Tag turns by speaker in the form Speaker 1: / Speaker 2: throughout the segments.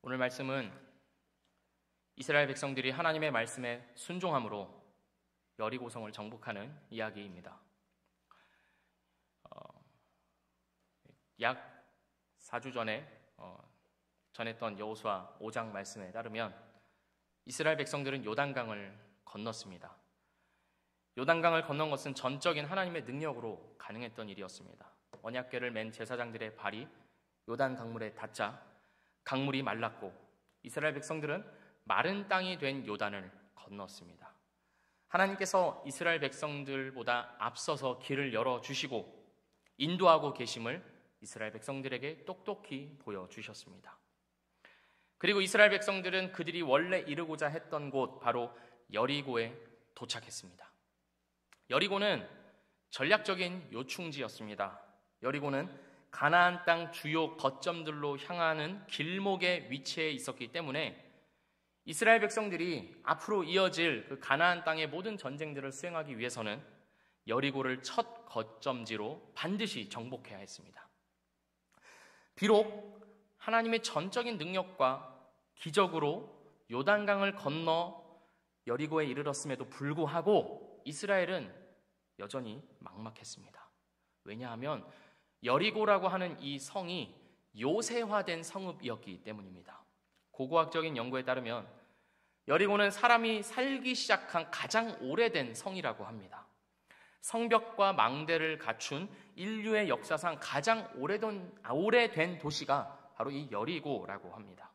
Speaker 1: 오늘 말씀은 이스라엘 백성들이 하나님의 말씀에 순종함으로 여리고성을 정복하는 이야기입니다. 약 4주 전에 전했던 여호수아 5장 말씀에 따르면 이스라엘 백성들은 요단강을 건넜습니다. 요단강을 건넌 것은 전적인 하나님의 능력으로 가능했던 일이었습니다. 언약궤를 맨 제사장들의 발이 요단 강물에 닿자 강물이 말랐고 이스라엘 백성들은 마른 땅이 된 요단을 건넜습니다. 하나님께서 이스라엘 백성들보다 앞서서 길을 열어주시고 인도하고 계심을 이스라엘 백성들에게 똑똑히 보여주셨습니다. 그리고 이스라엘 백성들은 그들이 원래 이르고자 했던 곳 바로 여리고에 도착했습니다. 여리고는 전략적인 요충지였습니다. 여리고는 가나안 땅 주요 거점들로 향하는 길목에 위치해 있었기 때문에 이스라엘 백성들이 앞으로 이어질 그 가나안 땅의 모든 전쟁들을 수행하기 위해서는 여리고를 첫 거점지로 반드시 정복해야 했습니다. 비록 하나님의 전적인 능력과 기적으로 요단강을 건너 여리고에 이르렀음에도 불구하고 이스라엘은 여전히 막막했습니다. 왜냐하면 여리고라고 하는 이 성이 요새화된 성읍이었기 때문입니다. 고고학적인 연구에 따르면 여리고는 사람이 살기 시작한 가장 오래된 성이라고 합니다. 성벽과 망대를 갖춘 인류의 역사상 가장 오래된 도시가 바로 이 여리고라고 합니다.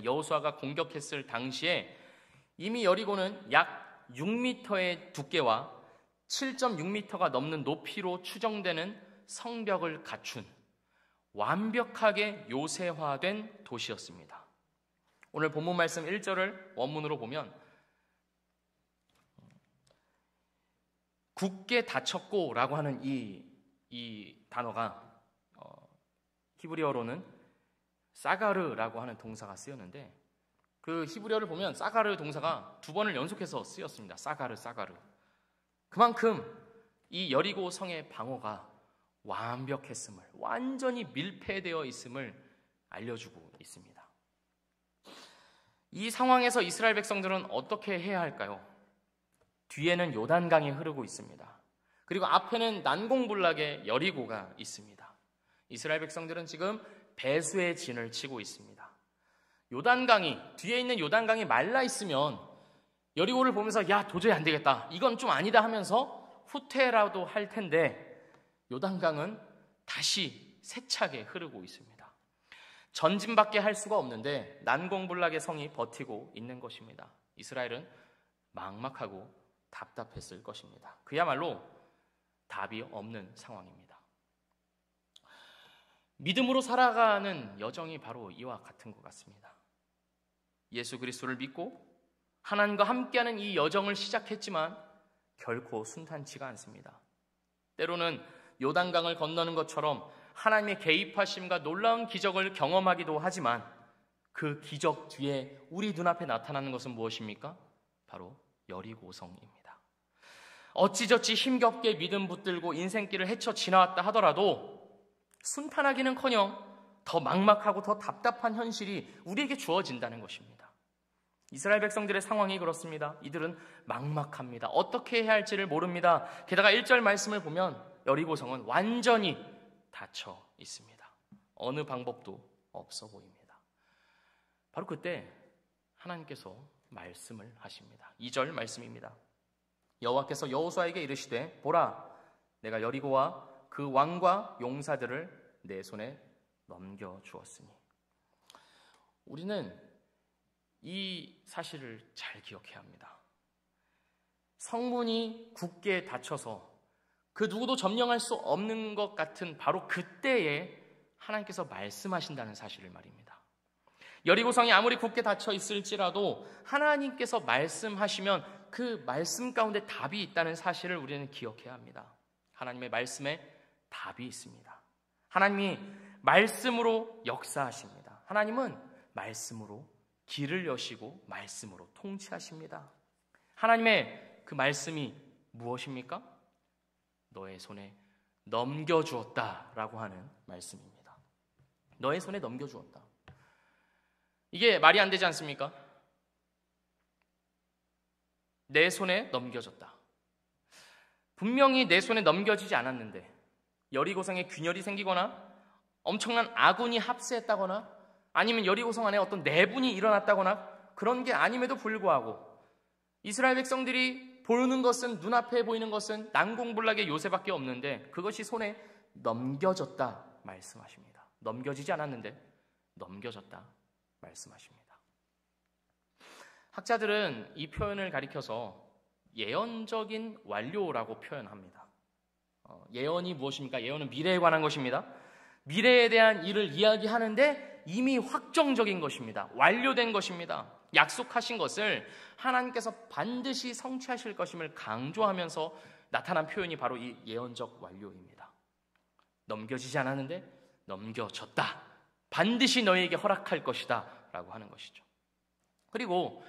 Speaker 1: 여호수아가 공격했을 당시에 이미 여리고는 약 6m의 두께와 7.6m가 넘는 높이로 추정되는 성벽을 갖춘 완벽하게 요새화된 도시였습니다. 오늘 본문 말씀 1절을 원문으로 보면 굳게 닫혔고 라고 하는 이 단어가 히브리어로는 사가르라고 하는 동사가 쓰였는데 그 히브리어를 보면 사가르 동사가 2번을 연속해서 쓰였습니다. 사가르. 그만큼 이 여리고 성의 방어가 완벽했음을, 완전히 밀폐되어 있음을 알려주고 있습니다. 이 상황에서 이스라엘 백성들은 어떻게 해야 할까요? 뒤에는 요단강이 흐르고 있습니다. 그리고 앞에는 난공불락의 여리고가 있습니다. 이스라엘 백성들은 지금 배수의 진을 치고 있습니다. 뒤에 있는 요단강이 말라 있으면 여리고를 보면서 야, 도저히 안 되겠다, 이건 좀 아니다 하면서 후퇴라도 할 텐데 요단강은 다시 세차게 흐르고 있습니다. 전진밖에 할 수가 없는데 난공불락의 성이 버티고 있는 것입니다. 이스라엘은 막막하고 답답했을 것입니다. 그야말로 답이 없는 상황입니다. 믿음으로 살아가는 여정이 바로 이와 같은 것 같습니다. 예수 그리스도를 믿고 하나님과 함께하는 이 여정을 시작했지만 결코 순탄치가 않습니다. 때로는 요단강을 건너는 것처럼 하나님의 개입하심과 놀라운 기적을 경험하기도 하지만 그 기적 뒤에 우리 눈앞에 나타나는 것은 무엇입니까? 바로 여리고성입니다. 어찌저찌 힘겹게 믿음 붙들고 인생길을 헤쳐 지나왔다 하더라도 순탄하기는커녕 더 막막하고 더 답답한 현실이 우리에게 주어진다는 것입니다. 이스라엘 백성들의 상황이 그렇습니다. 이들은 막막합니다. 어떻게 해야 할지를 모릅니다. 게다가 1절 말씀을 보면 여리고성은 완전히 닫혀 있습니다. 어느 방법도 없어 보입니다. 바로 그때 하나님께서 말씀을 하십니다. 2절 말씀입니다. 여호와께서 여호수아에게 이르시되 보라, 내가 여리고와 그 왕과 용사들을 내 손에 넘겨주었으니. 우리는 이 사실을 잘 기억해야 합니다. 성문이 굳게 닫혀서 그 누구도 점령할 수 없는 것 같은 바로 그때에 하나님께서 말씀하신다는 사실을 말입니다. 여리고성이 아무리 굳게 닫혀 있을지라도 하나님께서 말씀하시면 그 말씀 가운데 답이 있다는 사실을 우리는 기억해야 합니다. 하나님의 말씀에 답이 있습니다. 하나님이 말씀으로 역사하십니다. 하나님은 말씀으로 길을 여시고 말씀으로 통치하십니다. 하나님의 그 말씀이 무엇입니까? 너의 손에 넘겨주었다라고 하는 말씀입니다. 너의 손에 넘겨주었다. 이게 말이 안 되지 않습니까? 내 손에 넘겨졌다. 분명히 내 손에 넘겨지지 않았는데 여리고성에 균열이 생기거나 엄청난 아군이 합세했다거나 아니면 여리고성 안에 어떤 내분이 일어났다거나 그런 게 아님에도 불구하고 이스라엘 백성들이 보는 것은, 눈앞에 보이는 것은 난공불락의 요새밖에 없는데 그것이 손에 넘겨졌다 말씀하십니다. 넘겨지지 않았는데 넘겨졌다 말씀하십니다. 학자들은 이 표현을 가리켜서 예언적인 완료라고 표현합니다. 예언이 무엇입니까? 예언은 미래에 관한 것입니다. 미래에 대한 일을 이야기하는데 이미 확정적인 것입니다. 완료된 것입니다. 약속하신 것을 하나님께서 반드시 성취하실 것임을 강조하면서 나타난 표현이 바로 이 예언적 완료입니다. 넘겨지지 않았는데 넘겨졌다. 반드시 너희에게 허락할 것이다 라고 하는 것이죠. 그리고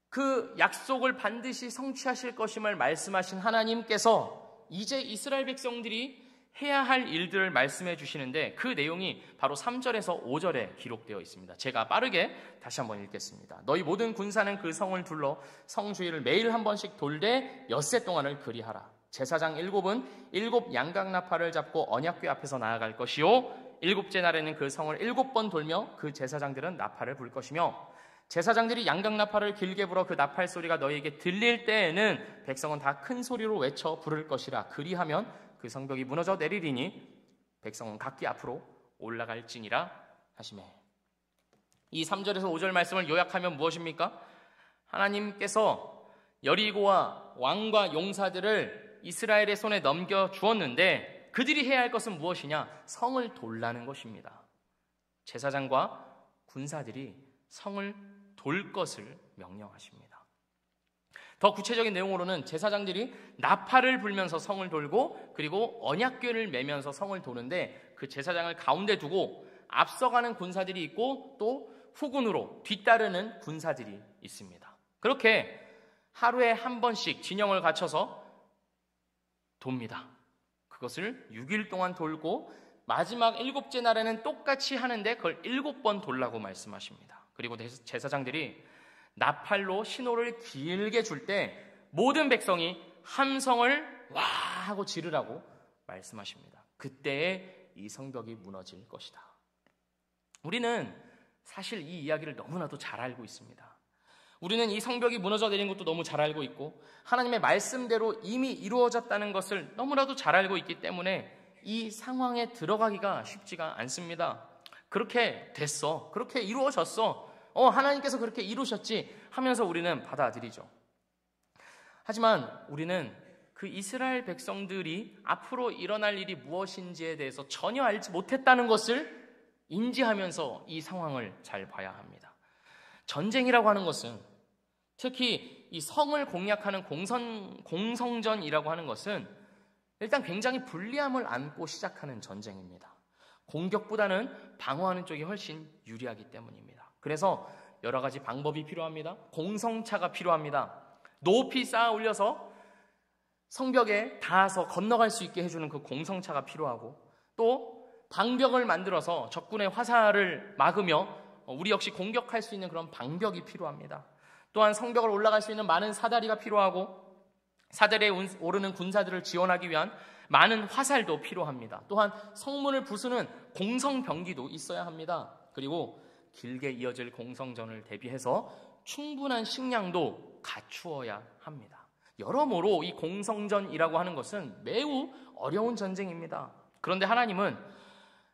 Speaker 1: 그 약속을 반드시 성취하실 것임을 말씀하신 하나님께서 이제 이스라엘 백성들이 해야 할 일들을 말씀해 주시는데 그 내용이 바로 3절에서 5절에 기록되어 있습니다. 제가 빠르게 다시 한번 읽겠습니다. 너희 모든 군사는 그 성을 둘러 성 주위를 매일 한 번씩 돌되 엿새 동안을 그리하라. 제사장 7은 7 양각나팔을 잡고 언약궤 앞에서 나아갈 것이요 7째 날에는 그 성을 7번 돌며 그 제사장들은 나팔을 불 것이며 제사장들이 양각나팔을 길게 불어 그 나팔 소리가 너희에게 들릴 때에는 백성은 다 큰 소리로 외쳐 부를 것이라. 그리하면 그 성벽이 무너져 내리리니 백성은 각기 앞으로 올라갈지니라 하시매. 이 3절에서 5절 말씀을 요약하면 무엇입니까? 하나님께서 여리고와 왕과 용사들을 이스라엘의 손에 넘겨주었는데 그들이 해야 할 것은 무엇이냐? 성을 돌라는 것입니다. 제사장과 군사들이 성을 돌 것을 명령하십니다. 더 구체적인 내용으로는 제사장들이 나팔을 불면서 성을 돌고 그리고 언약궤를 매면서 성을 도는데 그 제사장을 가운데 두고 앞서가는 군사들이 있고 또 후군으로 뒤따르는 군사들이 있습니다. 그렇게 하루에 한 번씩 진영을 갖춰서 돕니다. 그것을 6일 동안 돌고 마지막 7째 날에는 똑같이 하는데 그걸 7번 돌라고 말씀하십니다. 그리고 제사장들이 나팔로 신호를 길게 줄 때 모든 백성이 함성을 와 하고 지르라고 말씀하십니다. 그때에 이 성벽이 무너질 것이다. 우리는 사실 이 이야기를 너무나도 잘 알고 있습니다. 우리는 이 성벽이 무너져 내린 것도 너무 잘 알고 있고 하나님의 말씀대로 이미 이루어졌다는 것을 너무나도 잘 알고 있기 때문에 이 상황에 들어가기가 쉽지가 않습니다. 그렇게 됐어. 그렇게 이루어졌어. 하나님께서 그렇게 이루셨지 하면서 우리는 받아들이죠. 하지만 우리는 그 이스라엘 백성들이 앞으로 일어날 일이 무엇인지에 대해서 전혀 알지 못했다는 것을 인지하면서 이 상황을 잘 봐야 합니다. 전쟁이라고 하는 것은 특히 이 성을 공략하는 공성전이라고 하는 것은 일단 굉장히 불리함을 안고 시작하는 전쟁입니다. 공격보다는 방어하는 쪽이 훨씬 유리하기 때문입니다. 그래서 여러 가지 방법이 필요합니다. 공성차가 필요합니다. 높이 쌓아 올려서 성벽에 닿아서 건너갈 수 있게 해주는 그 공성차가 필요하고 또 방벽을 만들어서 적군의 화살을 막으며 우리 역시 공격할 수 있는 그런 방벽이 필요합니다. 또한 성벽을 올라갈 수 있는 많은 사다리가 필요하고 사다리에 오르는 군사들을 지원하기 위한 많은 화살도 필요합니다. 또한 성문을 부수는 공성병기도 있어야 합니다. 그리고 길게 이어질 공성전을 대비해서 충분한 식량도 갖추어야 합니다. 여러모로 이 공성전이라고 하는 것은 매우 어려운 전쟁입니다. 그런데 하나님은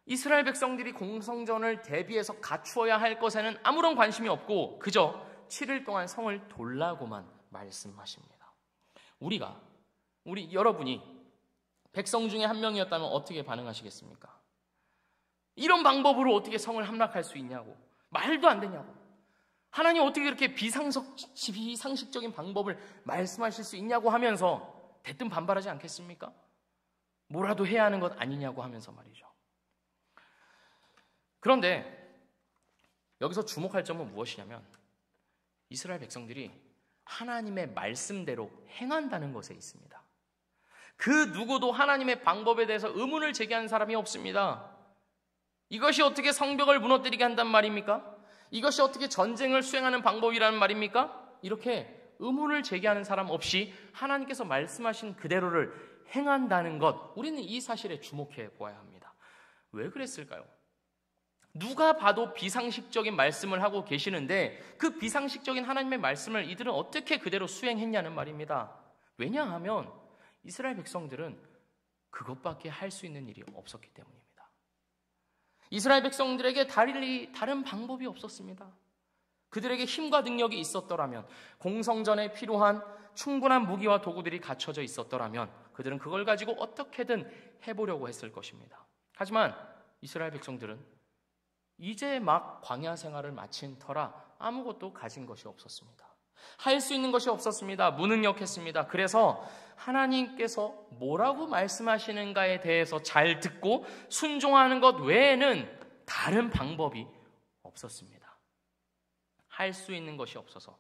Speaker 1: 이스라엘 백성들이 공성전을 대비해서 갖추어야 할 것에는 아무런 관심이 없고 그저 7일 동안 성을 돌라고만 말씀하십니다. 여러분이 백성 중에 한 명이었다면 어떻게 반응하시겠습니까? 이런 방법으로 어떻게 성을 함락할 수 있냐고, 말도 안 되냐고, 하나님 어떻게 그렇게 비상식적인 방법을 말씀하실 수 있냐고 하면서 대뜸 반발하지 않겠습니까? 뭐라도 해야 하는 것 아니냐고 하면서 말이죠. 그런데 여기서 주목할 점은 무엇이냐면 이스라엘 백성들이 하나님의 말씀대로 행한다는 것에 있습니다. 그 누구도 하나님의 방법에 대해서 의문을 제기하는 사람이 없습니다. 이것이 어떻게 성벽을 무너뜨리게 한단 말입니까? 이것이 어떻게 전쟁을 수행하는 방법이라는 말입니까? 이렇게 의문을 제기하는 사람 없이 하나님께서 말씀하신 그대로를 행한다는 것, 우리는 이 사실에 주목해 보아야 합니다. 왜 그랬을까요? 누가 봐도 비상식적인 말씀을 하고 계시는데 그 비상식적인 하나님의 말씀을 이들은 어떻게 그대로 수행했냐는 말입니다. 왜냐하면 이스라엘 백성들은 그것밖에 할 수 있는 일이 없었기 때문입니다. 이스라엘 백성들에게 다른 방법이 없었습니다. 그들에게 힘과 능력이 있었더라면, 공성전에 필요한 충분한 무기와 도구들이 갖춰져 있었더라면 그들은 그걸 가지고 어떻게든 해보려고 했을 것입니다. 하지만 이스라엘 백성들은 이제 막 광야 생활을 마친 터라 아무것도 가진 것이 없었습니다. 할 수 있는 것이 없었습니다. 무능력했습니다. 그래서 하나님께서 뭐라고 말씀하시는가에 대해서 잘 듣고 순종하는 것 외에는 다른 방법이 없었습니다. 할 수 있는 것이 없어서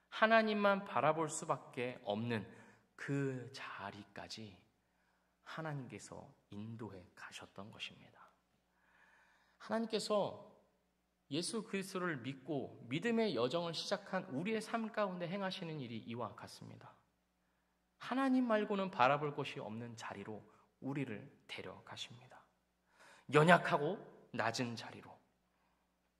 Speaker 1: 하나님만 바라볼 수밖에 없는 그 자리까지 하나님께서 인도해 가셨던 것입니다. 하나님께서 예수 그리스도를 믿고 믿음의 여정을 시작한 우리의 삶 가운데 행하시는 일이 이와 같습니다. 하나님 말고는 바라볼 곳이 없는 자리로 우리를 데려가십니다. 연약하고 낮은 자리로.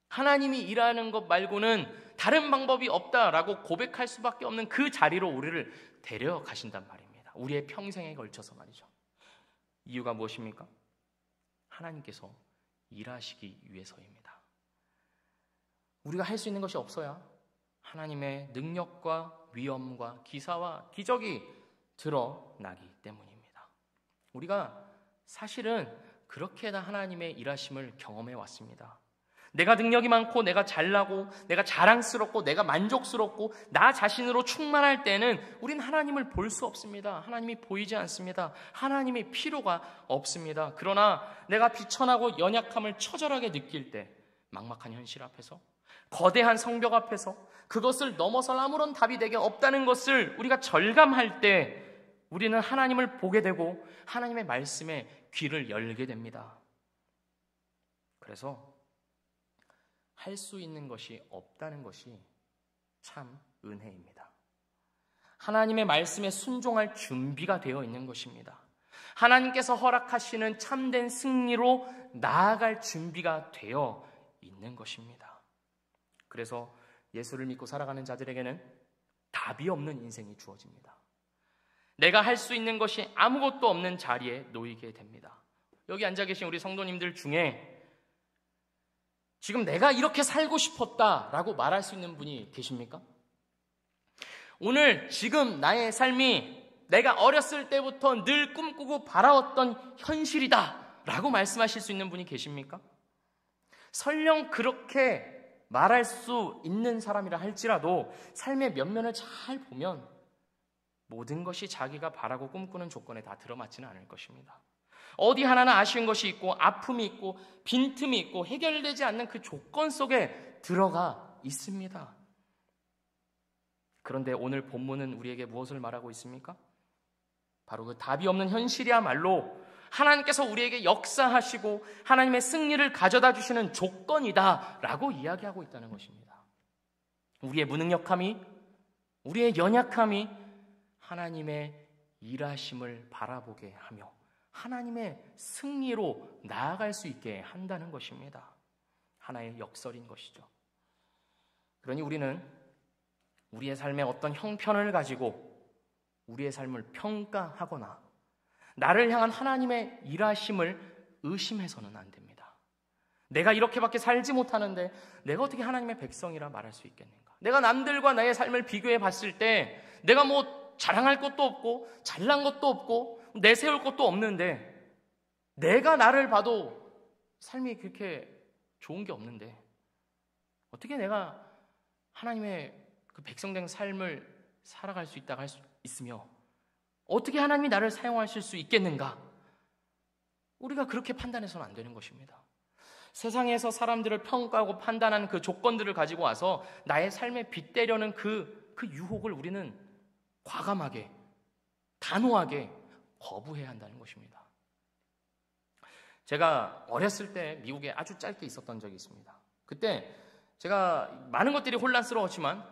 Speaker 1: 하나님이 일하는 것 말고는 다른 방법이 없다라고 고백할 수밖에 없는 그 자리로 우리를 데려가신단 말입니다. 우리의 평생에 걸쳐서 말이죠. 이유가 무엇입니까? 하나님께서 일하시기 위해서입니다. 우리가 할 수 있는 것이 없어야 하나님의 능력과 위엄과 기사와 기적이 드러나기 때문입니다. 우리가 사실은 그렇게 다 하나님의 일하심을 경험해 왔습니다. 내가 능력이 많고 내가 잘나고 내가 자랑스럽고 내가 만족스럽고 나 자신으로 충만할 때는 우린 하나님을 볼 수 없습니다. 하나님이 보이지 않습니다. 하나님이 필요가 없습니다. 그러나 내가 비천하고 연약함을 처절하게 느낄 때, 막막한 현실 앞에서, 거대한 성벽 앞에서 그것을 넘어설 아무런 답이 내게 없다는 것을 우리가 절감할 때 우리는 하나님을 보게 되고 하나님의 말씀에 귀를 열게 됩니다. 그래서 할 수 있는 것이 없다는 것이 참 은혜입니다. 하나님의 말씀에 순종할 준비가 되어 있는 것입니다. 하나님께서 허락하시는 참된 승리로 나아갈 준비가 되어 있는 것입니다. 그래서 예수를 믿고 살아가는 자들에게는 답이 없는 인생이 주어집니다. 내가 할 수 있는 것이 아무것도 없는 자리에 놓이게 됩니다. 여기 앉아 계신 우리 성도님들 중에 지금 내가 이렇게 살고 싶었다라고 말할 수 있는 분이 계십니까? 오늘 지금 나의 삶이 내가 어렸을 때부터 늘 꿈꾸고 바라왔던 현실이다라고 말씀하실 수 있는 분이 계십니까? 설령 그렇게 말할 수 있는 사람이라 할지라도 삶의 면면을 잘 보면 모든 것이 자기가 바라고 꿈꾸는 조건에 다 들어맞지는 않을 것입니다. 어디 하나는 아쉬운 것이 있고 아픔이 있고 빈틈이 있고 해결되지 않는 그 조건 속에 들어가 있습니다. 그런데 오늘 본문은 우리에게 무엇을 말하고 있습니까? 바로 그 답이 없는 현실이야말로 하나님께서 우리에게 역사하시고 하나님의 승리를 가져다 주시는 조건이다 라고 이야기하고 있다는 것입니다. 우리의 무능력함이, 우리의 연약함이 하나님의 일하심을 바라보게 하며 하나님의 승리로 나아갈 수 있게 한다는 것입니다. 하나의 역설인 것이죠. 그러니 우리는 우리의 삶의 어떤 형편을 가지고 우리의 삶을 평가하거나 나를 향한 하나님의 일하심을 의심해서는 안 됩니다. 내가 이렇게밖에 살지 못하는데 내가 어떻게 하나님의 백성이라 말할 수 있겠는가? 내가 남들과 나의 삶을 비교해 봤을 때 내가 뭐 자랑할 것도 없고 잘난 것도 없고 내세울 것도 없는데 내가 나를 봐도 삶이 그렇게 좋은 게 없는데 어떻게 내가 하나님의 그 백성된 삶을 살아갈 수 있다고 할 수 있으며 어떻게 하나님이 나를 사용하실 수 있겠는가? 우리가 그렇게 판단해서는 안 되는 것입니다. 세상에서 사람들을 평가하고 판단하는 그 조건들을 가지고 와서 나의 삶에 빗대려는 그 유혹을 우리는 과감하게, 단호하게 거부해야 한다는 것입니다. 제가 어렸을 때 미국에 아주 짧게 있었던 적이 있습니다. 그때 제가 많은 것들이 혼란스러웠지만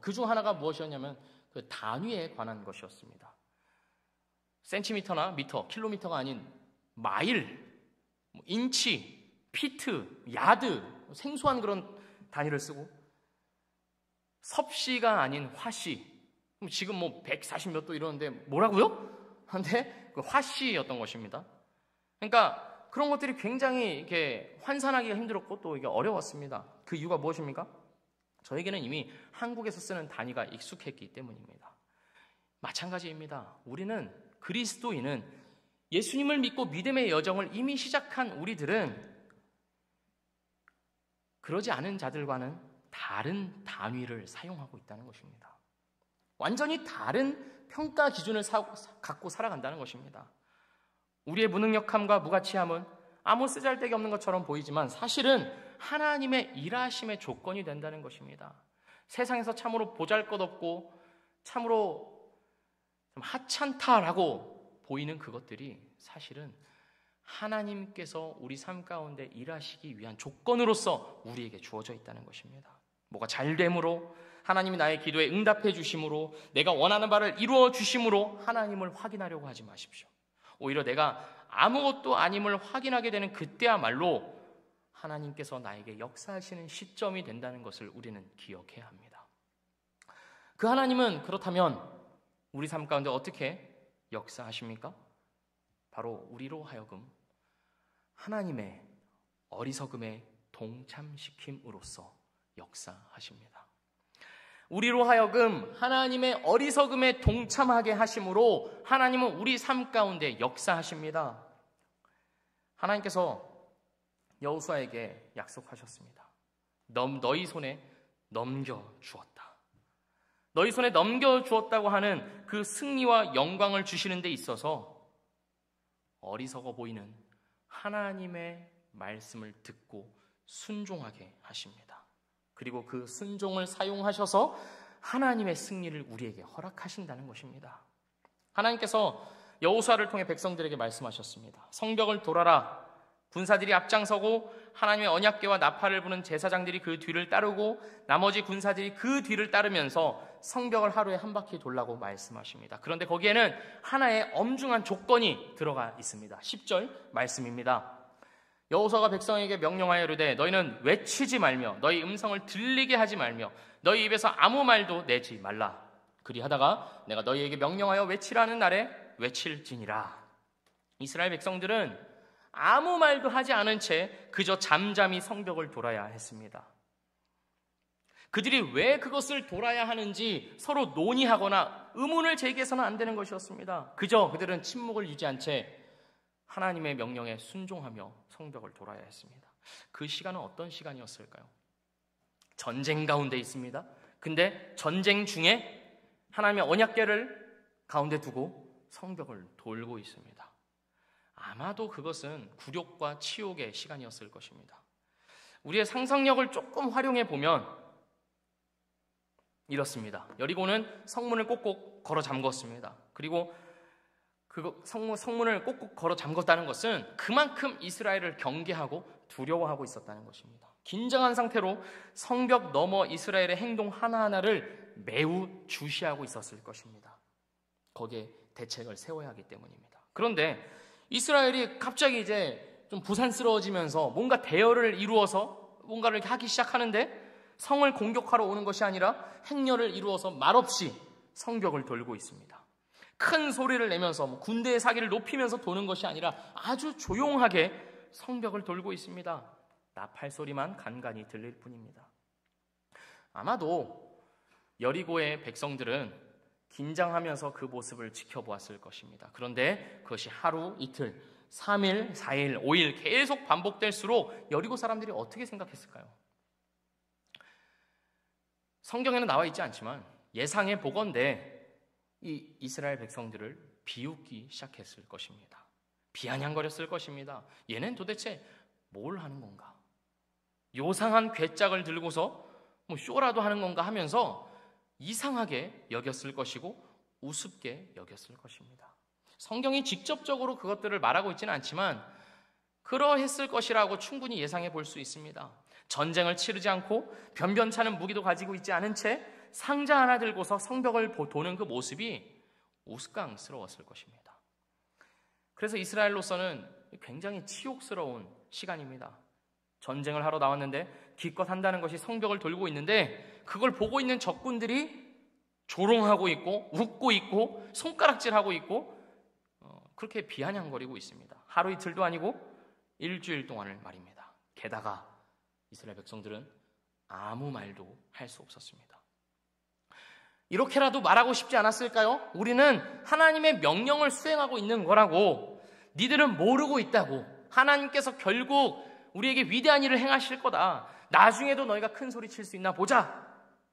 Speaker 1: 그중 하나가 무엇이었냐면 그 단위에 관한 것이었습니다. 센티미터나 미터, 킬로미터가 아닌 마일, 인치, 피트, 야드, 생소한 그런 단위를 쓰고 섭씨가 아닌 화씨, 지금 140 몇 도 이러는데 뭐라고요? 근데 그 화씨였던 것입니다. 그러니까 그런 것들이 굉장히 이렇게 환산하기가 힘들었고 또 이게 어려웠습니다. 그 이유가 무엇입니까? 저에게는 이미 한국에서 쓰는 단위가 익숙했기 때문입니다. 마찬가지입니다. 우리는 그리스도인은 예수님을 믿고 믿음의 여정을 이미 시작한 우리들은 그러지 않은 자들과는 다른 단위를 사용하고 있다는 것입니다. 완전히 다른 평가 기준을 갖고 살아간다는 것입니다. 우리의 무능력함과 무가치함은 아무 쓰잘데기 없는 것처럼 보이지만 사실은 하나님의 일하심의 조건이 된다는 것입니다. 세상에서 참으로 보잘것없고 참으로 좀 하찮다라고 보이는 그것들이 사실은 하나님께서 우리 삶 가운데 일하시기 위한 조건으로서 우리에게 주어져 있다는 것입니다. 뭐가 잘됨으로, 하나님이 나의 기도에 응답해 주심으로, 내가 원하는 바를 이루어 주심으로 하나님을 확인하려고 하지 마십시오. 오히려 내가 아무것도 아님을 확인하게 되는 그때야말로 하나님께서 나에게 역사하시는 시점이 된다는 것을 우리는 기억해야 합니다. 그 하나님은 그렇다면 우리 삶 가운데 어떻게 역사하십니까? 바로 우리로 하여금 하나님의 어리석음에 동참시킴으로써 역사하십니다. 우리로 하여금 하나님의 어리석음에 동참하게 하심으로 하나님은 우리 삶 가운데 역사하십니다. 하나님께서 여호수아에게 약속하셨습니다. 너희 손에 넘겨주었다. 너희 손에 넘겨주었다고 하는 그 승리와 영광을 주시는 데 있어서 어리석어 보이는 하나님의 말씀을 듣고 순종하게 하십니다. 그리고 그 순종을 사용하셔서 하나님의 승리를 우리에게 허락하신다는 것입니다. 하나님께서 여호수아를 통해 백성들에게 말씀하셨습니다. 성벽을 돌아라. 군사들이 앞장서고 하나님의 언약궤와 나팔을 부는 제사장들이 그 뒤를 따르고 나머지 군사들이 그 뒤를 따르면서 성벽을 하루에 한 바퀴 돌라고 말씀하십니다. 그런데 거기에는 하나의 엄중한 조건이 들어가 있습니다. 10절 말씀입니다. 여호수아가 백성에게 명령하여 이르되 너희는 외치지 말며 너희 음성을 들리게 하지 말며 너희 입에서 아무 말도 내지 말라. 그리하다가 내가 너희에게 명령하여 외치라는 날에 외칠지니라. 이스라엘 백성들은 아무 말도 하지 않은 채 그저 잠잠히 성벽을 돌아야 했습니다. 그들이 왜 그것을 돌아야 하는지 서로 논의하거나 의문을 제기해서는 안 되는 것이었습니다. 그저 그들은 침묵을 유지한 채 하나님의 명령에 순종하며 성벽을 돌아야 했습니다. 그 시간은 어떤 시간이었을까요? 전쟁 가운데 있습니다. 근데 전쟁 중에 하나님의 언약궤를 가운데 두고 성벽을 돌고 있습니다. 아마도 그것은 굴욕과 치욕의 시간이었을 것입니다. 우리의 상상력을 조금 활용해 보면 이렇습니다. 여리고는 성문을 꼭꼭 걸어 잠궜습니다. 그리고 성문을 꼭꼭 걸어 잠궜다는 것은 그만큼 이스라엘을 경계하고 두려워하고 있었다는 것입니다. 긴장한 상태로 성벽 너머 이스라엘의 행동 하나하나를 매우 주시하고 있었을 것입니다. 거기에 대책을 세워야 하기 때문입니다. 그런데 이스라엘이 갑자기 이제 좀 부산스러워지면서 뭔가 대열을 이루어서 뭔가를 하기 시작하는데 성을 공격하러 오는 것이 아니라 행렬을 이루어서 말없이 성벽을 돌고 있습니다. 큰 소리를 내면서 군대의 사기를 높이면서 도는 것이 아니라 아주 조용하게 성벽을 돌고 있습니다. 나팔 소리만 간간히 들릴 뿐입니다. 아마도 여리고의 백성들은 긴장하면서 그 모습을 지켜보았을 것입니다. 그런데 그것이 하루, 이틀, 3일, 4일, 5일 계속 반복될수록 여리고 사람들이 어떻게 생각했을까요? 성경에는 나와 있지 않지만 예상해 보건대 이 이스라엘 백성들을 비웃기 시작했을 것입니다. 비아냥거렸을 것입니다. 얘는 도대체 뭘 하는 건가? 요상한 괴짝을 들고서 쇼라도 하는 건가 하면서 이상하게 여겼을 것이고 우습게 여겼을 것입니다. 성경이 직접적으로 그것들을 말하고 있지는 않지만 그러했을 것이라고 충분히 예상해 볼 수 있습니다. 전쟁을 치르지 않고 변변찮은 무기도 가지고 있지 않은 채 상자 하나 들고서 성벽을 도는 그 모습이 우스꽝스러웠을 것입니다. 그래서 이스라엘로서는 굉장히 치욕스러운 시간입니다. 전쟁을 하러 나왔는데 기껏 한다는 것이 성벽을 돌고 있는데 그걸 보고 있는 적군들이 조롱하고 있고 웃고 있고 손가락질하고 있고 그렇게 비아냥거리고 있습니다. 하루 이틀도 아니고 일주일 동안을 말입니다. 게다가 이스라엘 백성들은 아무 말도 할 수 없었습니다. 이렇게라도 말하고 싶지 않았을까요? 우리는 하나님의 명령을 수행하고 있는 거라고, 니들은 모르고 있다고, 하나님께서 결국 우리에게 위대한 일을 행하실 거다, 나중에도 너희가 큰 소리 칠 수 있나 보자,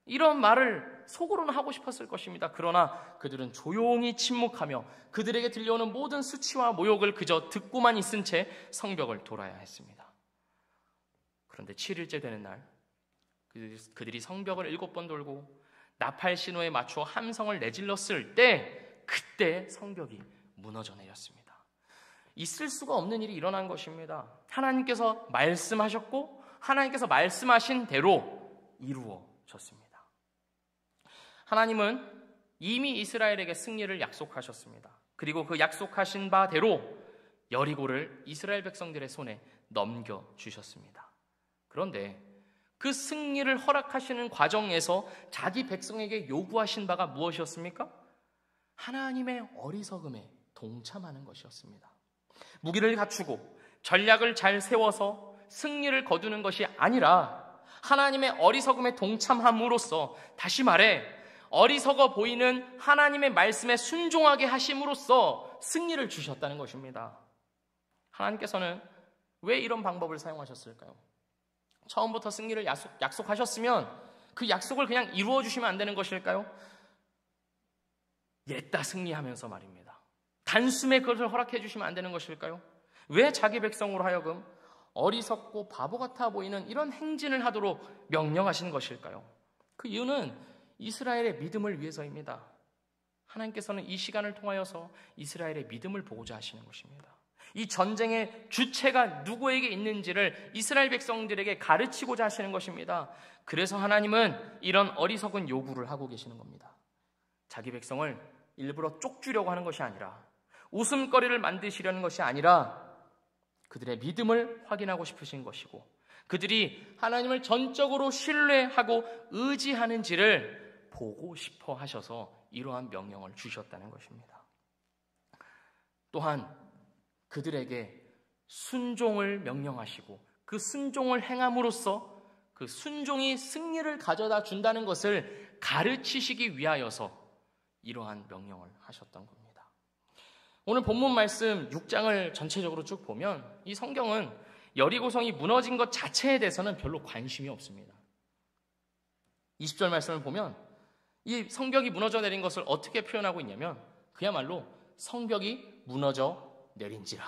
Speaker 1: 이런 말을 속으로는 하고 싶었을 것입니다. 그러나 그들은 조용히 침묵하며 그들에게 들려오는 모든 수치와 모욕을 그저 듣고만 있은 채 성벽을 돌아야 했습니다. 그런데 7일째 되는 날 그들이 성벽을 7번 돌고 나팔 신호에 맞추어 함성을 내질렀을 때 그때 성벽이 무너져 내렸습니다. 있을 수가 없는 일이 일어난 것입니다. 하나님께서 말씀하셨고 하나님께서 말씀하신 대로 이루어졌습니다. 하나님은 이미 이스라엘에게 승리를 약속하셨습니다. 그리고 그 약속하신 바대로 여리고를 이스라엘 백성들의 손에 넘겨주셨습니다. 그런데 그 승리를 허락하시는 과정에서 자기 백성에게 요구하신 바가 무엇이었습니까? 하나님의 어리석음에 동참하는 것이었습니다. 무기를 갖추고 전략을 잘 세워서 승리를 거두는 것이 아니라 하나님의 어리석음에 동참함으로써, 다시 말해 어리석어 보이는 하나님의 말씀에 순종하게 하심으로써 승리를 주셨다는 것입니다. 하나님께서는 왜 이런 방법을 사용하셨을까요? 처음부터 승리를 약속하셨으면 그 약속을 그냥 이루어 주시면 안 되는 것일까요? 옛다 승리하면서 말입니다. 단숨에 그것을 허락해 주시면 안 되는 것일까요? 왜 자기 백성으로 하여금 어리석고 바보 같아 보이는 이런 행진을 하도록 명령하신 것일까요? 그 이유는 이스라엘의 믿음을 위해서입니다. 하나님께서는 이 시간을 통하여서 이스라엘의 믿음을 보고자 하시는 것입니다. 이 전쟁의 주체가 누구에게 있는지를 이스라엘 백성들에게 가르치고자 하시는 것입니다. 그래서 하나님은 이런 어리석은 요구를 하고 계시는 겁니다. 자기 백성을 일부러 쪽주려고 하는 것이 아니라, 웃음거리를 만드시려는 것이 아니라 그들의 믿음을 확인하고 싶으신 것이고, 그들이 하나님을 전적으로 신뢰하고 의지하는지를 보고 싶어 하셔서 이러한 명령을 주셨다는 것입니다. 또한 그들에게 순종을 명령하시고 그 순종을 행함으로써 그 순종이 승리를 가져다 준다는 것을 가르치시기 위하여서 이러한 명령을 하셨던 겁니다. 오늘 본문 말씀 6장을 전체적으로 쭉 보면 이 성경은 여리고성이 무너진 것 자체에 대해서는 별로 관심이 없습니다. 20절 말씀을 보면 이 성벽이 무너져 내린 것을 어떻게 표현하고 있냐면 그야말로 성벽이 무너져 내린지라,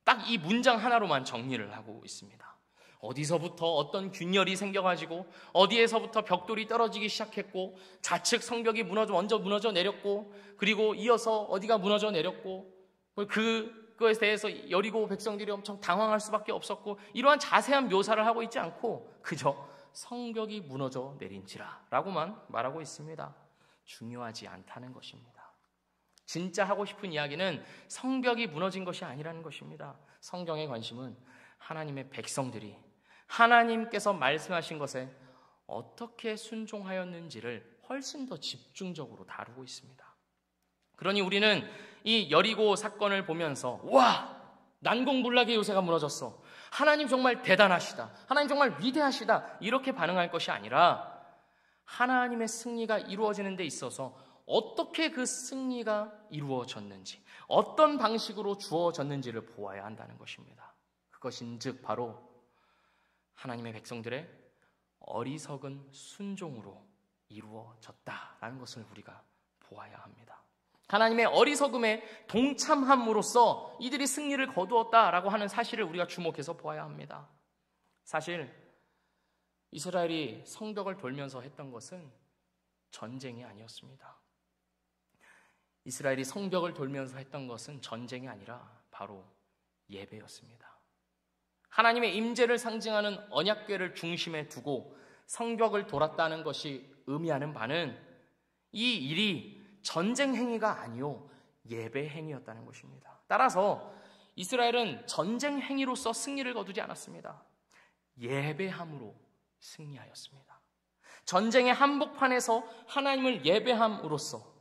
Speaker 1: 딱 이 문장 하나로만 정리를 하고 있습니다. 어디서부터 어떤 균열이 생겨가지고 어디에서부터 벽돌이 떨어지기 시작했고 좌측 성벽이 먼저 무너져 내렸고 그리고 이어서 어디가 무너져 내렸고 그거에 대해서 여리고 백성들이 엄청 당황할 수밖에 없었고, 이러한 자세한 묘사를 하고 있지 않고 그저 성벽이 무너져 내린지라 라고만 말하고 있습니다. 중요하지 않다는 것입니다. 진짜 하고 싶은 이야기는 성벽이 무너진 것이 아니라는 것입니다. 성경의 관심은 하나님의 백성들이 하나님께서 말씀하신 것에 어떻게 순종하였는지를 훨씬 더 집중적으로 다루고 있습니다. 그러니 우리는 이 여리고 사건을 보면서 와! 난공불락의 요새가 무너졌어, 하나님 정말 대단하시다, 하나님 정말 위대하시다, 이렇게 반응할 것이 아니라 하나님의 승리가 이루어지는 데 있어서 어떻게 그 승리가 이루어졌는지, 어떤 방식으로 주어졌는지를 보아야 한다는 것입니다. 그것인즉 바로 하나님의 백성들의 어리석은 순종으로 이루어졌다라는 것을 우리가 보아야 합니다. 하나님의 어리석음에 동참함으로써 이들이 승리를 거두었다라고 하는 사실을 우리가 주목해서 보아야 합니다. 사실 이스라엘이 성벽을 돌면서 했던 것은 전쟁이 아니었습니다. 이스라엘이 성벽을 돌면서 했던 것은 전쟁이 아니라 바로 예배였습니다. 하나님의 임재를 상징하는 언약궤를 중심에 두고 성벽을 돌았다는 것이 의미하는 바는 이 일이 전쟁 행위가 아니요 예배 행위였다는 것입니다. 따라서 이스라엘은 전쟁 행위로서 승리를 거두지 않았습니다. 예배함으로 승리하였습니다. 전쟁의 한복판에서 하나님을 예배함으로써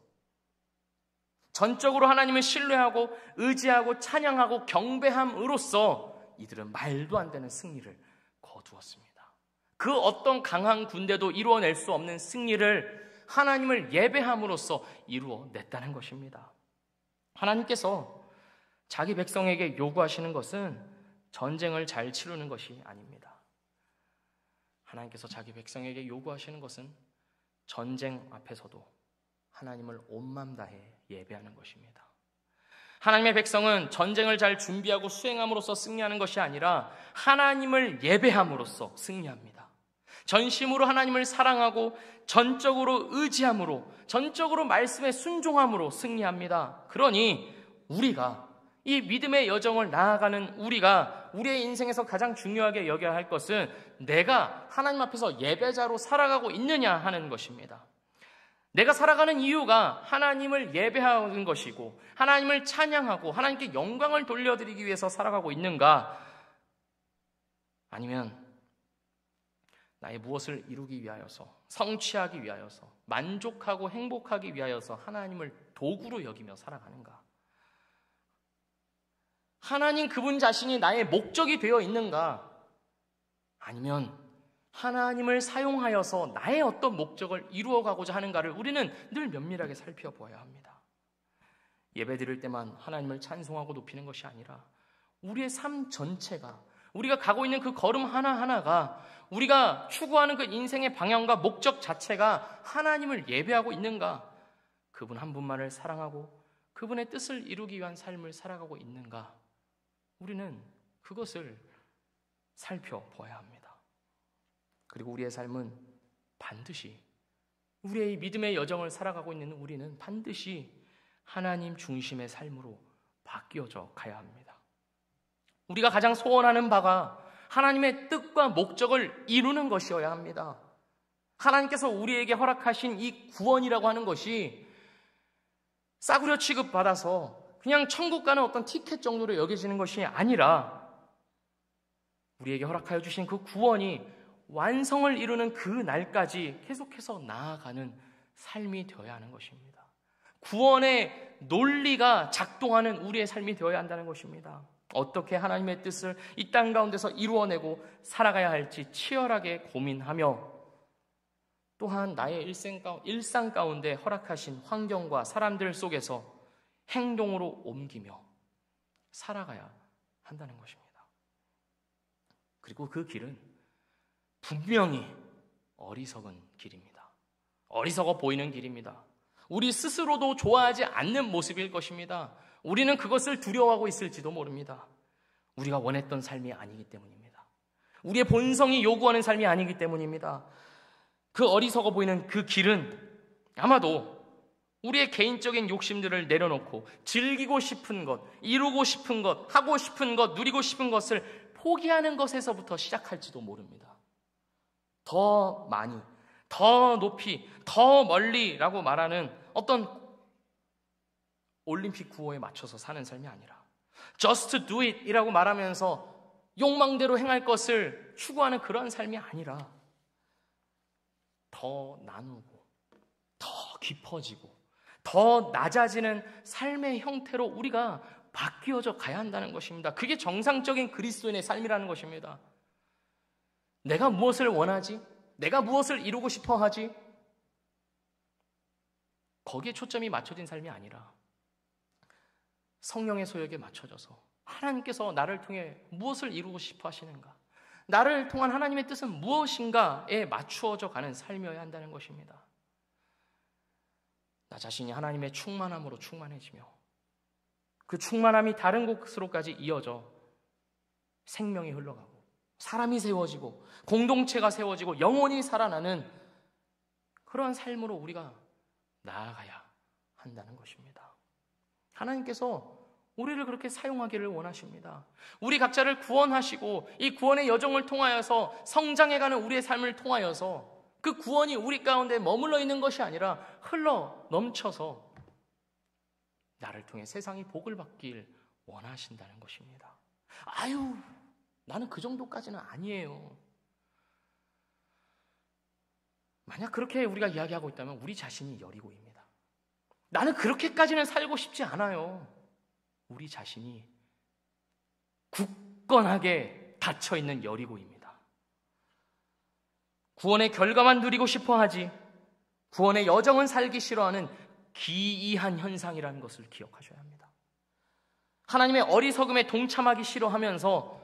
Speaker 1: 전적으로 하나님을 신뢰하고 의지하고 찬양하고 경배함으로써 이들은 말도 안 되는 승리를 거두었습니다. 그 어떤 강한 군대도 이루어낼 수 없는 승리를 하나님을 예배함으로써 이루어냈다는 것입니다. 하나님께서 자기 백성에게 요구하시는 것은 전쟁을 잘 치르는 것이 아닙니다. 하나님께서 자기 백성에게 요구하시는 것은 전쟁 앞에서도 하나님을 온 맘 다해 예배하는 것입니다. 하나님의 백성은 전쟁을 잘 준비하고 수행함으로써 승리하는 것이 아니라 하나님을 예배함으로써 승리합니다. 전심으로 하나님을 사랑하고 전적으로 의지함으로, 전적으로 말씀에 순종함으로 승리합니다. 그러니 우리가 이 믿음의 여정을 나아가는 우리가 우리의 인생에서 가장 중요하게 여겨야 할 것은 내가 하나님 앞에서 예배자로 살아가고 있느냐 하는 것입니다. 내가 살아가는 이유가 하나님을 예배하는 것이고 하나님을 찬양하고 하나님께 영광을 돌려드리기 위해서 살아가고 있는가? 아니면 나의 무엇을 이루기 위하여서, 성취하기 위하여서, 만족하고 행복하기 위하여서 하나님을 도구로 여기며 살아가는가? 하나님 그분 자신이 나의 목적이 되어 있는가? 아니면 하나님을 사용하여서 나의 어떤 목적을 이루어가고자 하는가를 우리는 늘 면밀하게 살펴보아야 합니다. 예배 드릴 때만 하나님을 찬송하고 높이는 것이 아니라 우리의 삶 전체가, 우리가 가고 있는 그 걸음 하나하나가, 우리가 추구하는 그 인생의 방향과 목적 자체가 하나님을 예배하고 있는가? 그분 한 분만을 사랑하고 그분의 뜻을 이루기 위한 삶을 살아가고 있는가? 우리는 그것을 살펴보아야 합니다. 그리고 우리의 삶은 반드시, 우리의 믿음의 여정을 살아가고 있는 우리는 반드시 하나님 중심의 삶으로 바뀌어져 가야 합니다. 우리가 가장 소원하는 바가 하나님의 뜻과 목적을 이루는 것이어야 합니다. 하나님께서 우리에게 허락하신 이 구원이라고 하는 것이 싸구려 취급받아서 그냥 천국 가는 어떤 티켓 정도로 여겨지는 것이 아니라 우리에게 허락하여 주신 그 구원이 완성을 이루는 그 날까지 계속해서 나아가는 삶이 되어야 하는 것입니다. 구원의 논리가 작동하는 우리의 삶이 되어야 한다는 것입니다. 어떻게 하나님의 뜻을 이 땅 가운데서 이루어내고 살아가야 할지 치열하게 고민하며 또한 나의 일상 가운데 허락하신 환경과 사람들 속에서 행동으로 옮기며 살아가야 한다는 것입니다. 그리고 그 길은 분명히 어리석은 길입니다. 어리석어 보이는 길입니다. 우리 스스로도 좋아하지 않는 모습일 것입니다. 우리는 그것을 두려워하고 있을지도 모릅니다. 우리가 원했던 삶이 아니기 때문입니다. 우리의 본성이 요구하는 삶이 아니기 때문입니다. 그 어리석어 보이는 그 길은 아마도 우리의 개인적인 욕심들을 내려놓고 즐기고 싶은 것, 이루고 싶은 것, 하고 싶은 것, 누리고 싶은 것을 포기하는 것에서부터 시작할지도 모릅니다. 더 많이, 더 높이, 더 멀리라고 말하는 어떤 올림픽 구호에 맞춰서 사는 삶이 아니라 just do it 이라고 말하면서 욕망대로 행할 것을 추구하는 그런 삶이 아니라 더 나누고 더 깊어지고 더 낮아지는 삶의 형태로 우리가 바뀌어져 가야 한다는 것입니다. 그게 정상적인 그리스도인의 삶이라는 것입니다. 내가 무엇을 원하지? 내가 무엇을 이루고 싶어 하지? 거기에 초점이 맞춰진 삶이 아니라 성령의 소욕에 맞춰져서 하나님께서 나를 통해 무엇을 이루고 싶어 하시는가? 나를 통한 하나님의 뜻은 무엇인가에 맞추어져 가는 삶이어야 한다는 것입니다. 나 자신이 하나님의 충만함으로 충만해지며 그 충만함이 다른 곳으로까지 이어져 생명이 흘러가고 사람이 세워지고 공동체가 세워지고 영혼이 살아나는 그러한 삶으로 우리가 나아가야 한다는 것입니다. 하나님께서 우리를 그렇게 사용하기를 원하십니다. 우리 각자를 구원하시고 이 구원의 여정을 통하여서 성장해가는 우리의 삶을 통하여서 그 구원이 우리 가운데 머물러 있는 것이 아니라 흘러 넘쳐서 나를 통해 세상이 복을 받길 원하신다는 것입니다. 아유, 나는 그 정도까지는 아니에요. 만약 그렇게 우리가 이야기하고 있다면 우리 자신이 여리고입니다. 나는 그렇게까지는 살고 싶지 않아요. 우리 자신이 굳건하게 닫혀있는 여리고입니다. 구원의 결과만 누리고 싶어 하지 구원의 여정은 살기 싫어하는 기이한 현상이라는 것을 기억하셔야 합니다. 하나님의 어리석음에 동참하기 싫어하면서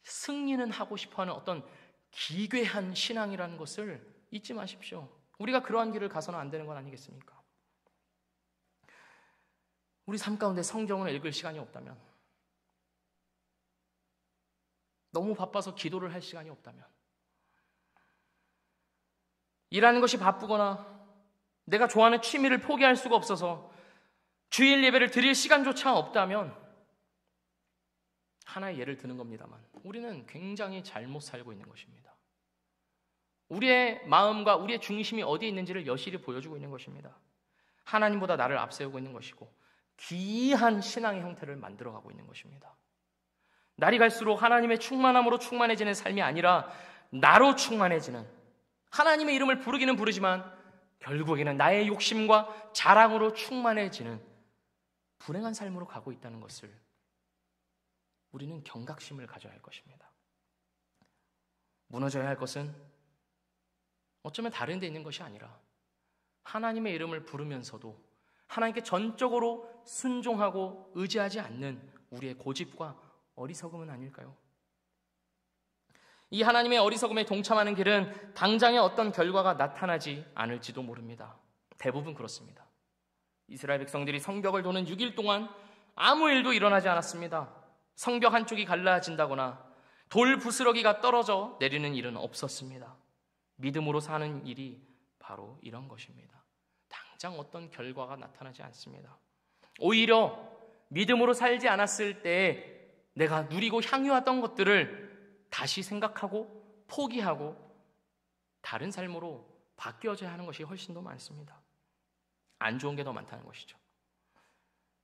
Speaker 1: 승리는 하고 싶어하는 어떤 기괴한 신앙이라는 것을 잊지 마십시오. 우리가 그러한 길을 가서는 안 되는 건 아니겠습니까? 우리 삶 가운데 성경을 읽을 시간이 없다면, 너무 바빠서 기도를 할 시간이 없다면, 일하는 것이 바쁘거나 내가 좋아하는 취미를 포기할 수가 없어서 주일 예배를 드릴 시간조차 없다면, 하나의 예를 드는 겁니다만 우리는 굉장히 잘못 살고 있는 것입니다. 우리의 마음과 우리의 중심이 어디에 있는지를 여실히 보여주고 있는 것입니다. 하나님보다 나를 앞세우고 있는 것이고 기이한 신앙의 형태를 만들어가고 있는 것입니다. 날이 갈수록 하나님의 충만함으로 충만해지는 삶이 아니라 나로 충만해지는, 하나님의 이름을 부르기는 부르지만 결국에는 나의 욕심과 자랑으로 충만해지는 불행한 삶으로 가고 있다는 것을 우리는 경각심을 가져야 할 것입니다. 무너져야 할 것은 어쩌면 다른 데 있는 것이 아니라 하나님의 이름을 부르면서도 하나님께 전적으로 순종하고 의지하지 않는 우리의 고집과 어리석음은 아닐까요? 이 하나님의 어리석음에 동참하는 길은 당장의 어떤 결과가 나타나지 않을지도 모릅니다. 대부분 그렇습니다. 이스라엘 백성들이 성벽을 도는 6일 동안 아무 일도 일어나지 않았습니다. 성벽 한쪽이 갈라진다거나 돌 부스러기가 떨어져 내리는 일은 없었습니다. 믿음으로 사는 일이 바로 이런 것입니다. 당장 어떤 결과가 나타나지 않습니다. 오히려 믿음으로 살지 않았을 때 내가 누리고 향유했던 것들을 다시 생각하고 포기하고 다른 삶으로 바뀌어져야 하는 것이 훨씬 더 많습니다. 안 좋은 게 더 많다는 것이죠.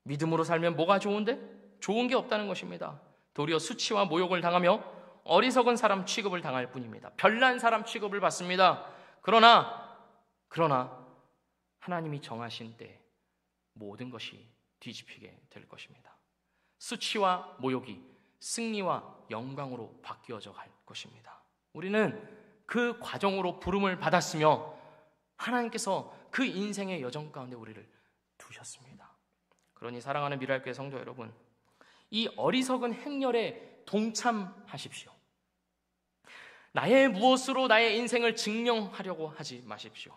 Speaker 1: 믿음으로 살면 뭐가 좋은데? 좋은 게 없다는 것입니다. 도리어 수치와 모욕을 당하며 어리석은 사람 취급을 당할 뿐입니다. 별난 사람 취급을 받습니다. 그러나 하나님이 정하신 때 모든 것이 뒤집히게 될 것입니다. 수치와 모욕이 승리와 영광으로 바뀌어져 갈 것입니다. 우리는 그 과정으로 부름을 받았으며 하나님께서 그 인생의 여정 가운데 우리를 두셨습니다. 그러니 사랑하는 미랄교회 성도 여러분, 이 어리석은 행렬에 동참하십시오. 나의 무엇으로 나의 인생을 증명하려고 하지 마십시오.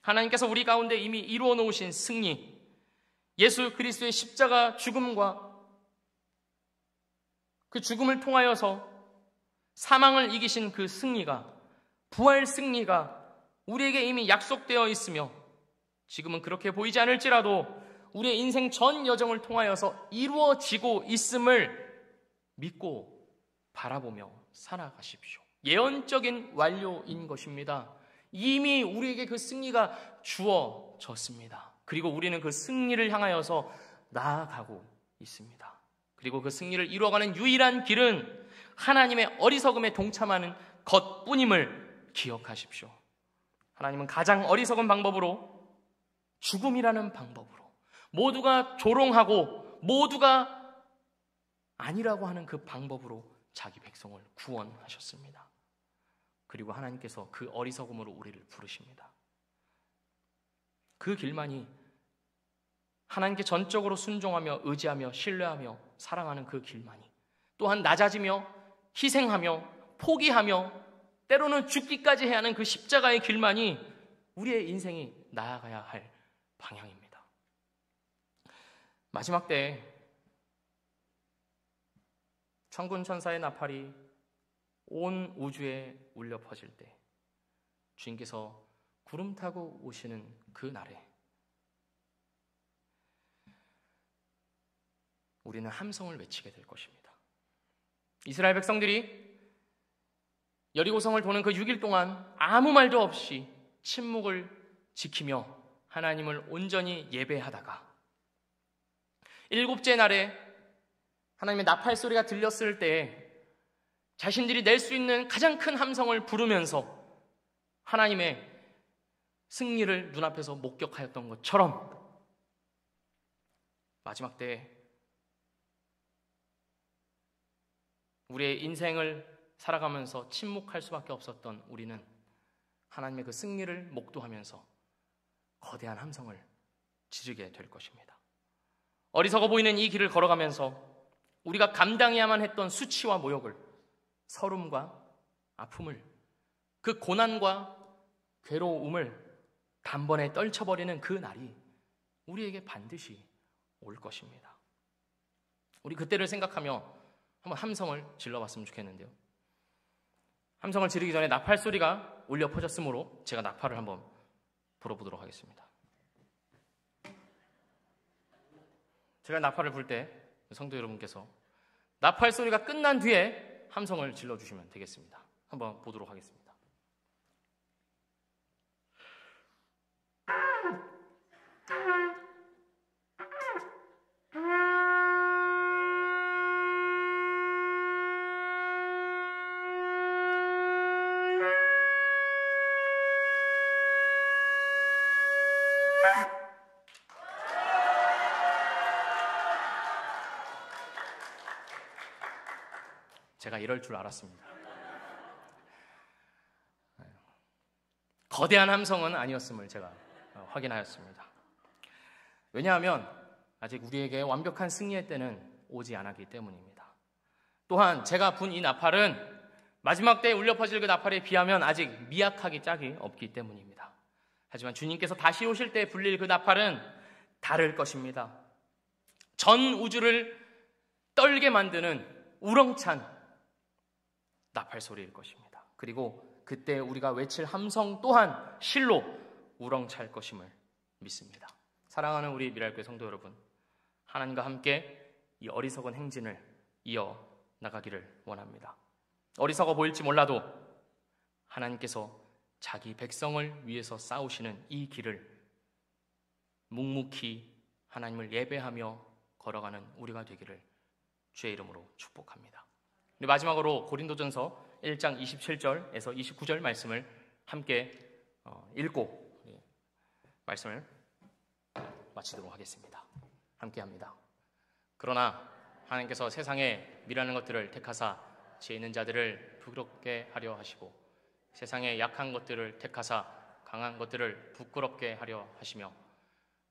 Speaker 1: 하나님께서 우리 가운데 이미 이루어 놓으신 승리, 예수 그리스도의 십자가 죽음과 그 죽음을 통하여서 사망을 이기신 그 승리가, 부활 승리가 우리에게 이미 약속되어 있으며 지금은 그렇게 보이지 않을지라도 우리의 인생 전 여정을 통하여서 이루어지고 있음을 믿고 바라보며 살아가십시오. 예언적인 완료인 것입니다. 이미 우리에게 그 승리가 주어졌습니다. 그리고 우리는 그 승리를 향하여서 나아가고 있습니다. 그리고 그 승리를 이루어가는 유일한 길은 하나님의 어리석음에 동참하는 것뿐임을 기억하십시오. 하나님은 가장 어리석은 방법으로, 죽음이라는 방법으로, 모두가 조롱하고 모두가 아니라고 하는 그 방법으로 자기 백성을 구원하셨습니다. 그리고 하나님께서 그 어리석음으로 우리를 부르십니다. 그 길만이, 하나님께 전적으로 순종하며 의지하며 신뢰하며 사랑하는 그 길만이, 또한 낮아지며 희생하며 포기하며 때로는 죽기까지 해야 하는 그 십자가의 길만이 우리의 인생이 나아가야 할 방향입니다. 마지막 때에 천군 천사의 나팔이 온 우주에 울려 퍼질 때, 주님께서 구름 타고 오시는 그 날에 우리는 함성을 외치게 될 것입니다. 이스라엘 백성들이 여리고성을 도는 그 6일 동안 아무 말도 없이 침묵을 지키며 하나님을 온전히 예배하다가 7째 날에 하나님의 나팔 소리가 들렸을 때 자신들이 낼 수 있는 가장 큰 함성을 부르면서 하나님의 승리를 눈앞에서 목격하였던 것처럼 마지막 때에 우리의 인생을 살아가면서 침묵할 수밖에 없었던 우리는 하나님의 그 승리를 목도하면서 거대한 함성을 지르게 될 것입니다. 어리석어 보이는 이 길을 걸어가면서 우리가 감당해야만 했던 수치와 모욕을, 서름과 아픔을, 그 고난과 괴로움을 단번에 떨쳐버리는 그 날이 우리에게 반드시 올 것입니다. 우리 그때를 생각하며 한번 함성을 질러봤으면 좋겠는데요. 함성을 지르기 전에 나팔 소리가 울려 퍼졌으므로 제가 나팔을 한번 불어보도록 하겠습니다. 제가 나팔을 불 때 성도 여러분께서 나팔 소리가 끝난 뒤에 함성을 질러주시면 되겠습니다. 한번 보도록 하겠습니다. 제가 이럴 줄 알았습니다. 거대한 함성은 아니었음을 제가 확인하였습니다. 왜냐하면 아직 우리에게 완벽한 승리의 때는 오지 않았기 때문입니다. 또한 제가 분 이 나팔은 마지막 때에 울려 퍼질 그 나팔에 비하면 아직 미약하기 짝이 없기 때문입니다. 하지만 주님께서 다시 오실 때 불릴 그 나팔은 다를 것입니다. 전 우주를 떨게 만드는 우렁찬 나팔 소리일 것입니다. 그리고 그때 우리가 외칠 함성 또한 실로 우렁찰 것임을 믿습니다. 사랑하는 우리 미랄교회 성도 여러분, 하나님과 함께 이 어리석은 행진을 이어 나가기를 원합니다. 어리석어 보일지 몰라도 하나님께서 자기 백성을 위해서 싸우시는 이 길을 묵묵히 하나님을 예배하며 걸어가는 우리가 되기를 주의 이름으로 축복합니다. 마지막으로 고린도전서 1장 27절에서 29절 말씀을 함께 읽고 말씀을 마치도록 하겠습니다. 함께 합니다. 그러나 하나님께서 세상에 미라는 것들을 택하사 지혜 있는 자들을 부끄럽게 하려 하시고 세상에 약한 것들을 택하사 강한 것들을 부끄럽게 하려 하시며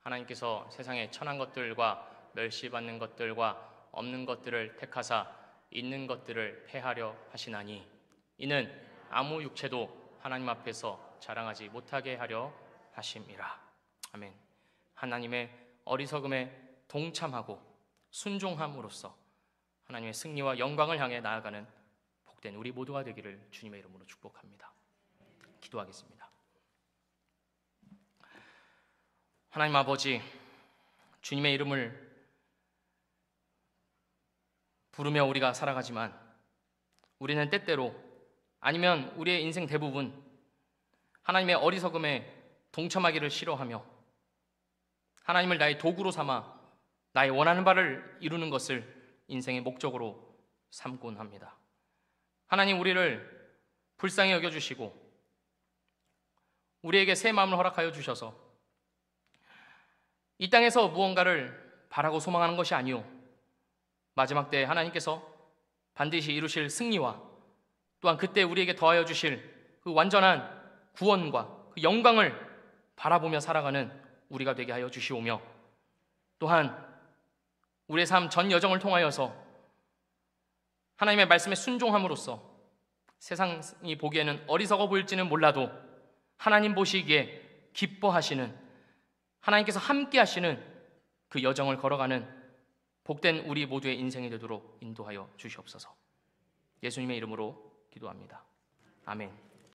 Speaker 1: 하나님께서 세상에 천한 것들과 멸시받는 것들과 없는 것들을 택하사 있는 것들을 폐하려 하시나니 이는 아무 육체도 하나님 앞에서 자랑하지 못하게 하려 하심이라. 아멘. 하나님의 어리석음에 동참하고 순종함으로써 하나님의 승리와 영광을 향해 나아가는 복된 우리 모두가 되기를 주님의 이름으로 축복합니다. 기도하겠습니다. 하나님 아버지, 주님의 이름을 부르며 우리가 살아가지만 우리는 때때로 아니면 우리의 인생 대부분 하나님의 어리석음에 동참하기를 싫어하며 하나님을 나의 도구로 삼아 나의 원하는 바를 이루는 것을 인생의 목적으로 삼곤 합니다. 하나님, 우리를 불쌍히 여겨주시고 우리에게 새 마음을 허락하여 주셔서 이 땅에서 무언가를 바라고 소망하는 것이 아니오 마지막 때 하나님께서 반드시 이루실 승리와 또한 그때 우리에게 더하여 주실 그 완전한 구원과 그 영광을 바라보며 살아가는 우리가 되게 하여 주시오며 또한 우리의 삶 전 여정을 통하여서 하나님의 말씀에 순종함으로써 세상이 보기에는 어리석어 보일지는 몰라도 하나님 보시기에 기뻐하시는 하나님께서 함께 하시는 그 여정을 걸어가는 복된 우리 모두의 인생이 되도록 인도하여 주시옵소서. 예수님의 이름으로 기도합니다. 아멘.